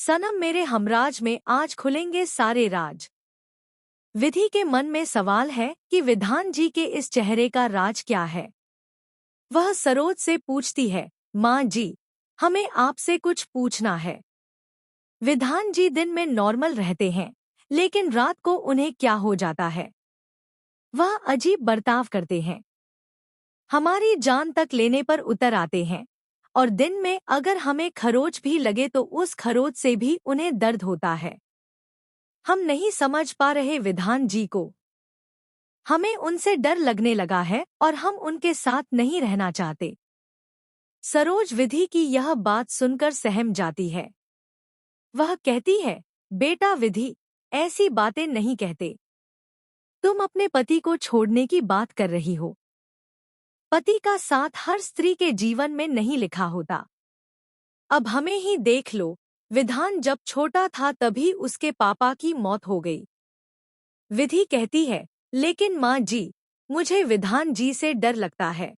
सनम मेरे हमराज में आज खुलेंगे सारे राज। विधि के मन में सवाल है कि विधान जी के इस चेहरे का राज क्या है। वह सरोज से पूछती है, माँ जी, हमें आपसे कुछ पूछना है। विधान जी दिन में नॉर्मल रहते हैं, लेकिन रात को उन्हें क्या हो जाता है। वह अजीब बर्ताव करते हैं, हमारी जान तक लेने पर उतर आते हैं, और दिन में अगर हमें खरोच भी लगे तो उस खरोच से भी उन्हें दर्द होता है। हम नहीं समझ पा रहे विधान जी को। हमें उनसे डर लगने लगा है और हम उनके साथ नहीं रहना चाहते। सरोज विधि की यह बात सुनकर सहम जाती है। वह कहती है, बेटा विधि, ऐसी बातें नहीं कहते। तुम अपने पति को छोड़ने की बात कर रही हो। पति का साथ हर स्त्री के जीवन में नहीं लिखा होता। अब हमें ही देख लो, विधान जब छोटा था तभी उसके पापा की मौत हो गई। विधि कहती है, लेकिन माँ जी, मुझे विधान जी से डर लगता है।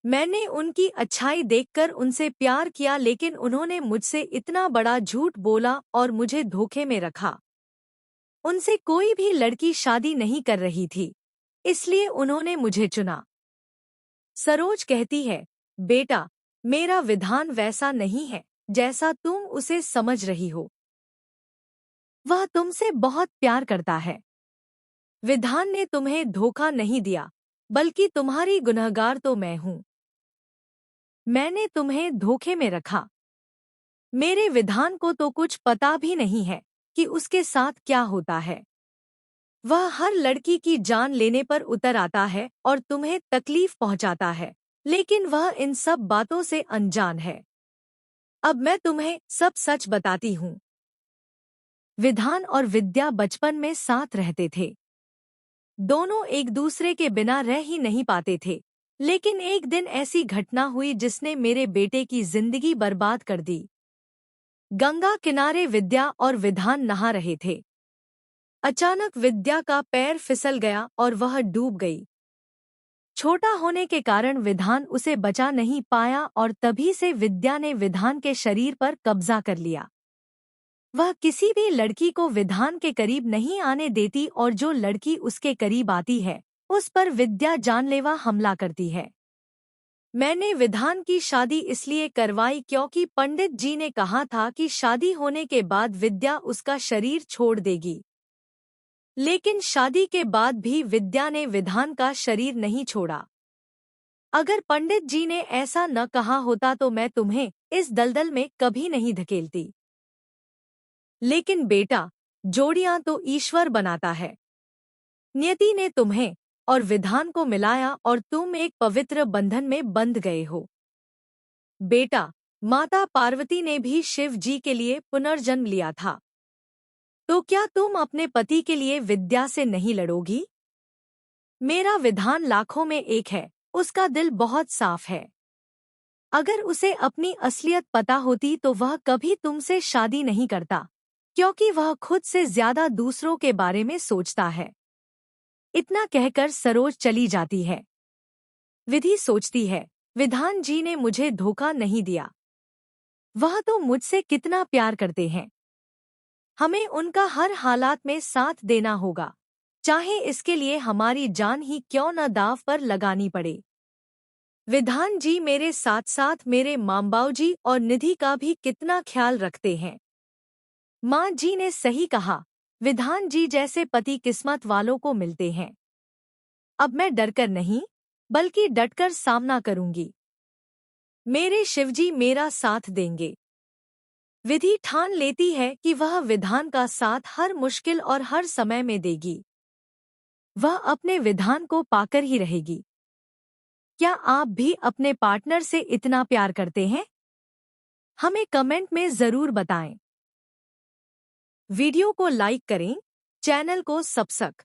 मैंने उनकी अच्छाई देखकर उनसे प्यार किया, लेकिन उन्होंने मुझसे इतना बड़ा झूठ बोला और मुझे धोखे में रखा। उनसे कोई भी लड़की शादी नहीं कर रही थी, इसलिए उन्होंने मुझे चुना। सरोज कहती है, बेटा, मेरा विधान वैसा नहीं है जैसा तुम उसे समझ रही हो। वह तुमसे बहुत प्यार करता है। विधान ने तुम्हें धोखा नहीं दिया, बल्कि तुम्हारी गुनहगार तो मैं हूं। मैंने तुम्हें धोखे में रखा। मेरे विधान को तो कुछ पता भी नहीं है कि उसके साथ क्या होता है। वह हर लड़की की जान लेने पर उतर आता है और तुम्हें तकलीफ पहुंचाता है, लेकिन वह इन सब बातों से अनजान है। अब मैं तुम्हें सब सच बताती हूँ। विधान और विद्या बचपन में साथ रहते थे। दोनों एक दूसरे के बिना रह ही नहीं पाते थे, लेकिन एक दिन ऐसी घटना हुई जिसने मेरे बेटे की जिंदगी बर्बाद कर दी। गंगा किनारे विद्या और विधान नहा रहे थे। अचानक विद्या का पैर फिसल गया और वह डूब गई। छोटा होने के कारण विधान उसे बचा नहीं पाया और तभी से विद्या ने विधान के शरीर पर कब्जा कर लिया। वह किसी भी लड़की को विधान के करीब नहीं आने देती और जो लड़की उसके करीब आती है, उस पर विद्या जानलेवा हमला करती है। मैंने विधान की शादी इसलिए करवाई क्योंकि पंडित जी ने कहा था कि शादी होने के बाद विद्या उसका शरीर छोड़ देगी। लेकिन शादी के बाद भी विद्या ने विधान का शरीर नहीं छोड़ा। अगर पंडित जी ने ऐसा न कहा होता तो मैं तुम्हें इस दलदल में कभी नहीं धकेलती। लेकिन बेटा, जोड़ियां तो ईश्वर बनाता है। नियति ने तुम्हें और विधान को मिलाया और तुम एक पवित्र बंधन में बंध गए हो। बेटा, माता पार्वती ने भी शिव जी के लिए पुनर्जन्म लिया था। तो क्या तुम अपने पति के लिए विद्या से नहीं लड़ोगी? मेरा विधान लाखों में एक है, उसका दिल बहुत साफ है। अगर उसे अपनी असलियत पता होती तो वह कभी तुमसे शादी नहीं करता, क्योंकि वह खुद से ज्यादा दूसरों के बारे में सोचता है। इतना कहकर सरोज चली जाती है। विधि सोचती है, विधान जी ने मुझे धोखा नहीं दिया। वह तो मुझसे कितना प्यार करते हैं। हमें उनका हर हालात में साथ देना होगा, चाहे इसके लिए हमारी जान ही क्यों न दांव पर लगानी पड़े। विधान जी मेरे साथ साथ मेरे मामबाऊ जी और निधि का भी कितना ख्याल रखते हैं। माँ जी ने सही कहा, विधान जी जैसे पति किस्मत वालों को मिलते हैं। अब मैं डरकर नहीं, बल्कि डटकर सामना करूंगी। मेरे शिवजी मेरा साथ देंगे। विधि ठान लेती है कि वह विधान का साथ हर मुश्किल और हर समय में देगी। वह अपने विधान को पाकर ही रहेगी। क्या आप भी अपने पार्टनर से इतना प्यार करते हैं? हमें कमेंट में जरूर बताएं। वीडियो को लाइक करें, चैनल को सब्सक्राइब